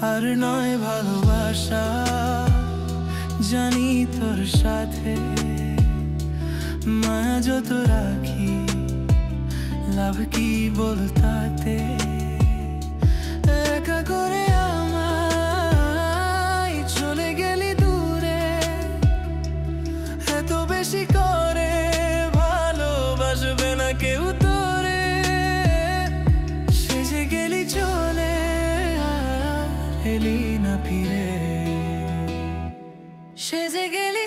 আর নয় ভালোবাসা, জানি তোর সাথে মায়া যত রাখি লাভ কি বল তাতে। একা করে আমায় চলে গেলি দূরে, এত বেশি করে ভালোবাসবে না কেউ তোরে। সেজে গেলি চলে আর এলি না ফিরে, সেজে গেলি।